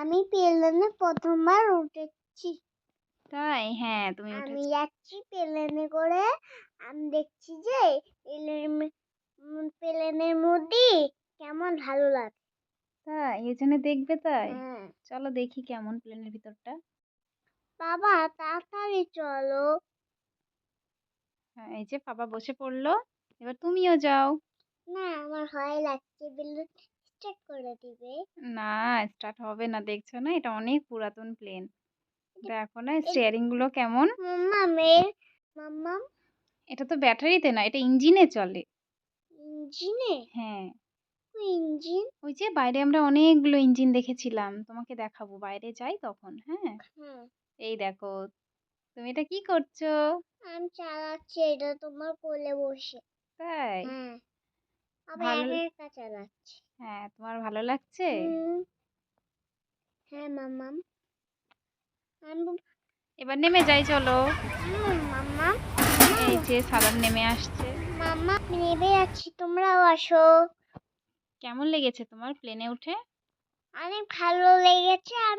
আমি প্লেনে প্রথমবার উঠেছি। তাই? হ্যাঁ, তুমি আমি উঠেছো। যাচ্ছি প্লেনে করে। আমি দেখছি যে প্লেনের মধ্যে কেমন ভালো লাগে। তাই? এজন্য দেখবে তাই? হ্যাঁ। চলো দেখি কেমন প্লেনের ভিতরটা। বাবা তাড়াতাড়ি চলো। হ্যাঁ, এই যে বাবা বসে পড়লো। এবার তুমিও যাও। না আমার ভয় লাগছে, বেলুন স্টার্ট করে দিবে। না, স্টার্ট হবে না, দেখছো না? এটা অনেক পুরাতন প্লেন। দেখো না এ- স্টিয়ারিং গুলো কেমন? মাম্মা এটা তো ব্যাটারিতে না, এটা ইঞ্জিনে চলে। ইঞ্জিনে? হ্যাঁ, ইঞ্জিন? ওই যে বাইরে আমরা অনেকগুলো ইঞ্জিন দেখেছিলাম। তোমাকে দেখাবো, বাইরে যাই তখন, হ্যাঁ? হ্যাঁ। এই দেখো, তুমি এটা কি করছো? আমি চালাচ্ছি এটা তোমার কোলে বসে। তাই? হ্যাঁ। আমি ভালো একা একা চালাচ্ছি। হ্যাঁ, তোমার ভালো লাগছে? হুম। হ্যাঁ মাম্মাম। আমি এবার নেমে যাই চলো। মাম্মাম। এই যে সালাম নেমে আসছে। মাম্মা আমি নেমে যাচ্ছি, তোমরাও আসো। কেমন লেগেছে তোমার প্লেনে উঠে? অনেক ভালো লেগেছে।